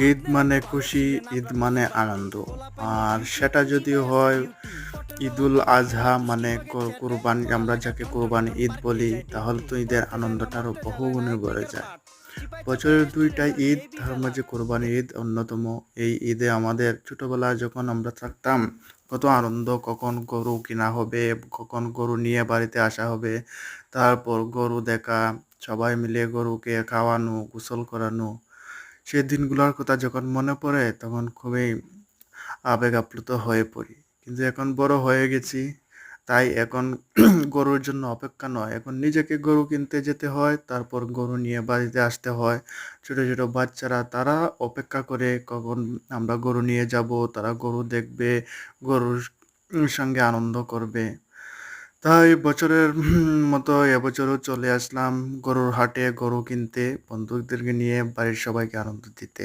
ঈদ মানে খুশি, ঈদ মানে আনন্দ। আর সেটা যদি হয় ঈদুল আজহা মানে কোরবানি, আমরা যাকে কোরবানি ঈদ বলি, তাহলে তো ঈদের আনন্দটা আরো বহুগুণে বেড়ে যায়। বছরের ২ টা ঈদ, তার মাঝে কোরবানি ঈদ অন্যতম। এই ঈদে আমাদের ছোটবেলায় যখন আমরা থাকতাম, কত আনন্দ! কখন গরু কিনা হবে, কখন গরু নিয়ে বাড়িতে আসা হবে, তারপর গরু দেখা, সবাই মিলে গরুকে খাওয়ানো, গোসল করানো। সেই দিনগুলোর কথা যখন মনে পড়ে তখন খুবই আবেগ আপ্লুত হয়ে পড়ি। কিন্তু এখন বড় হয়ে গেছি, তাই এখন গরুর জন্য অপেক্ষা নয়, এখন নিজেকে গরু কিনতে যেতে হয়, তারপর গরু নিয়ে বাড়িতে আসতে হয়। ছোট ছোট বাচ্চারা তারা অপেক্ষা করে কখন আমরা গরু নিয়ে যাব, তারা গরু দেখবে, গরুর সঙ্গে আনন্দ করবে। তাই বছরের মতো এবছরও চলে আসলাম গরুর হাটে গরু কিনতে, বন্ধুদেরকে নিয়ে বাড়ির সবাইকে আনন্দ দিতে।